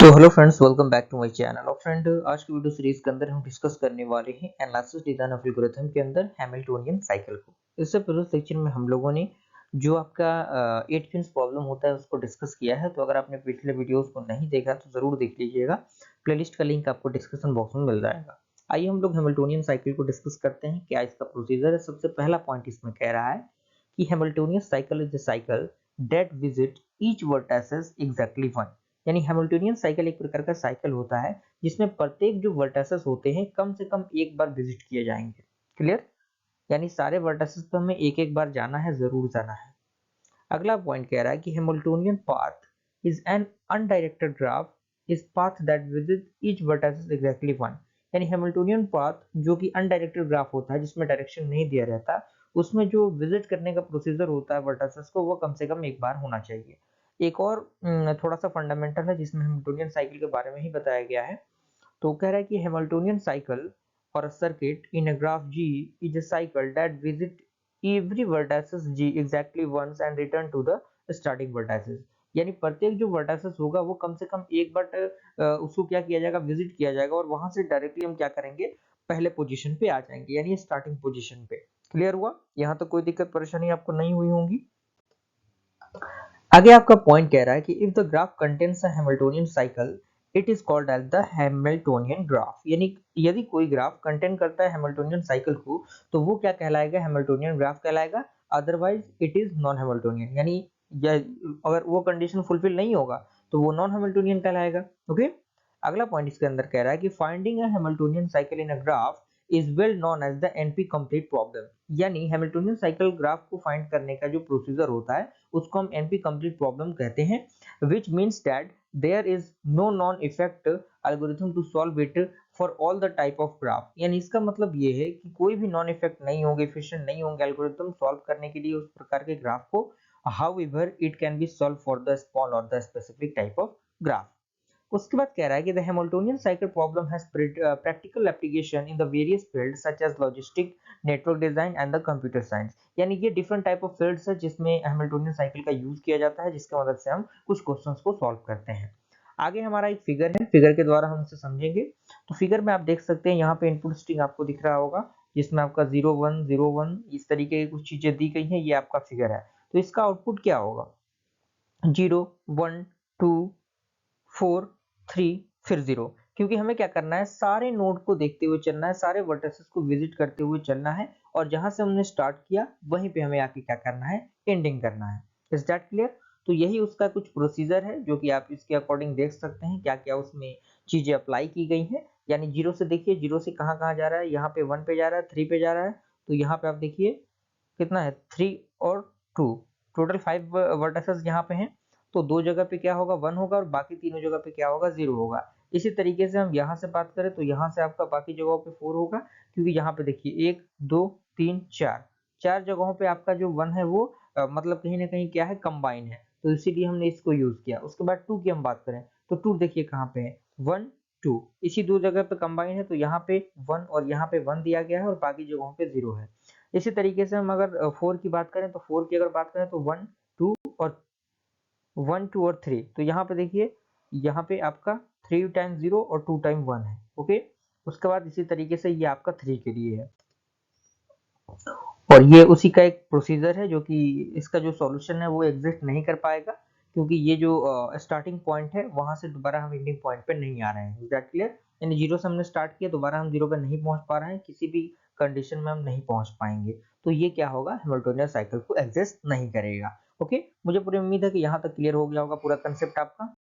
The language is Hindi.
तो hello friends, welcome back to my channel. और फ्रेंड, आज की वीडियो सीरीज के अंदर हम डिस्कस करने वाले हैं एनालिसिस डिजाइन ऑफ एल्गोरिथम के अंदर हैमिल्टोनियन साइकिल को। इससे पहले सेक्शन में हम लोगों ने जो आपका 8 फिन्स प्रॉब्लम होता है उसको डिस्कस किया है। तो अगर आपने पिछले वीडियोस को नहीं देखा तो जरूर देख लीजिएगा, प्लेलिस्ट का लिंक आपको डिस्क्रिप्शन बॉक्स में मिल जाएगा। आइए हम लोग हैमिल्टोनियन साइकिल को डिस्कस करते हैं, क्या इसका प्रोसीजर है। सबसे पहला पॉइंट इसमें कह रहा है कि Hamiltonian cycle is the cycle that visit each vertices exactly one. यानी हैमिल्टोनियन साइकिल एक प्रकार का साइकिल होता है जिसमें प्रत्येक जो वर्टिसेस होते हैं कम से कम एक बार विजिट किए जाएंगे। क्लियर? यानी सारे वर्टिसेस पे हमें एक एक बार जाना है, जरूर जाना है। अगला पॉइंट कह रहा है कि Hamiltonian path is an undirected graph is path that visit each vertices exactly one. यानी हैमिल्टोनियन पाथ जो कि अनडायरेक्टेड ग्राफ होता है, जिसमें डायरेक्शन नहीं दिया रहता, उसमें जो विजिट करने का प्रोसीजर होता है वर्टिसेस को, वो कम से कम एक बार होना चाहिए। एक और थोड़ा सा फंडामेंटल है जिसमें हैमिल्टोनियन साइकिल के बारे में ही बताया गया है। तो कह रहा है कि हैमिल्टोनियन साइकिल और circuit in a graph G is a cycle that visit every vertices G exactly once and return to the starting vertices। यानी प्रत्येक जो वर्टिसेस होगा वो कम से कम एक बार उसको क्या किया जाएगा, विजिट किया जाएगा, और वहां से डायरेक्टली हम क्या करेंगे, पहले पोजीशन पे आ जाएंगे, यानी स्टार्टिंग पोजीशन पे। क्लियर हुआ? यहाँ तो कोई दिक्कत परेशानी आपको नहीं हुई होंगी। आगे आपका पॉइंट कह रहा है कि if the graph contains a Hamiltonian cycle it is called as the Hamiltonian graph. यानी यदि कोई ग्राफ कंटेन करता है हैमिल्टोनियन साइकिल को तो वो क्या कहलाएगा, हैमिल्टोनियन ग्राफ कहलाएगा। Otherwise it is non Hamiltonian. यानी अगर वो कंडीशन फुलफिल नहीं होगा तो वो नॉन हैमिल्टोनियन कहलाएगा। ओके। अगला पॉइंट इसके अंदर कह रहा है कि finding a Hamiltonian cycle in a graph is well known as the NP complete problem. यानी हैमिल्टोनियन साइकिल ग्राफ को फाइंड करने का जो प्रोसीजर होता है उसको हम एनपी कंप्लीट प्रॉब्लम कहते हैं, which means that there is no non-effect algorithm to solve it for all the type of graph। यानी इसका मतलब ये है कि कोई भी नॉन इफेक्ट नहीं होंगे, efficient नहीं होंगे एल्गोरिथम सॉल्व करने के लिए उस प्रकार के ग्राफ को। however it can be solved for the small or the specific type of graph। उसके बाद कह रहा है कि the Hamiltonian cycle problem has practical application in the various fields such as logistic, network design and the computer science. यानी ये डिफरेंट टाइप ऑफ फील्ड्स है जिसमें हैमिल्टोनियन साइकिल का यूज किया जाता है, जिसकी मदद से हम कुछ क्वेश्चंस को सॉल्व करते हैं। आगे हमारा एक फिगर है, फिगर के द्वारा हम इसे समझेंगे। तो फिगर में आप देख सकते हैं यहाँ पे इनपुट स्ट्रिंग आपको दिख रहा होगा जिसमें आपका 0 1 0 1 इस तरीके की कुछ चीजें दी गई हैं। ये आपका फिगर है। तो इसका आउटपुट क्या होगा, 0 1 2 4 3 फिर 0। क्योंकि हमें क्या करना है, सारे नोड को देखते हुए चलना है, सारे वर्टिसेस को विजिट करते हुए चलना है, और जहां से हमने स्टार्ट किया वहीं पे हमें आके क्या करना है, एंडिंग करना है। Is that clear? तो यही उसका कुछ प्रोसीजर है जो कि आप इसके अकॉर्डिंग देख सकते हैं क्या क्या उसमें चीजें अप्लाई की गई हैं। यानी जीरो से देखिए, जीरो से कहाँ कहाँ जा रहा है, यहाँ पे 1 पे जा रहा है, 3 पे जा रहा है। तो यहाँ पे आप देखिए कितना है, 3 और 2, टोटल 5 वर्टिसेस यहाँ पे हैं। तो दो जगह पे क्या होगा, 1 होगा, और बाकी तीनों जगह पे क्या होगा, 0 होगा। इसी तरीके से हम यहाँ से बात करें तो यहाँ से आपका बाकी जगहों पे 4 होगा, क्योंकि यहाँ पे देखिए 1 2 3 4, चार जगहों पे आपका जो 1 है वो मतलब कहीं ना कहीं क्या है, कंबाइन है, तो इसीलिए हमने इसको यूज किया। उसके बाद 2 की हम बात करें तो 2 देखिए कहाँ पे है, 1 2, इसी दो जगह पे कंबाइन है, तो यहाँ पे 1 और यहाँ पे 1 दिया गया है और बाकी जगहों पे 0 है। इसी तरीके से हम अगर 4 की बात करें तो 4 की अगर बात करें तो 1 2 और 1 2 और 3, तो यहाँ पे देखिए यहाँ पे आपका 3 टाइम 0 और 2 टाइम 1 है। ओके। उसके बाद इसी तरीके से ये आपका 3 के लिए है, और ये उसी का एक प्रोसीजर है जो कि इसका जो सॉल्यूशन है वो एग्जिस्ट नहीं कर पाएगा, क्योंकि ये जो स्टार्टिंग पॉइंट है वहां से दोबारा हम एंडिंग पॉइंट पे नहीं आ रहे हैं। That clear? यानी जीरो से हमने स्टार्ट किया, दोबारा हम जीरो पे नहीं पहुंच पा रहे हैं, किसी भी कंडीशन में हम नहीं पहुंच पाएंगे। तो ये क्या होगा, हैमिल्टोनियन साइकिल को एग्जिस्ट नहीं करेगा। ओके। मुझे पूरी उम्मीद है कि यहाँ तक क्लियर हो गया होगा पूरा कंसेप्ट आपका।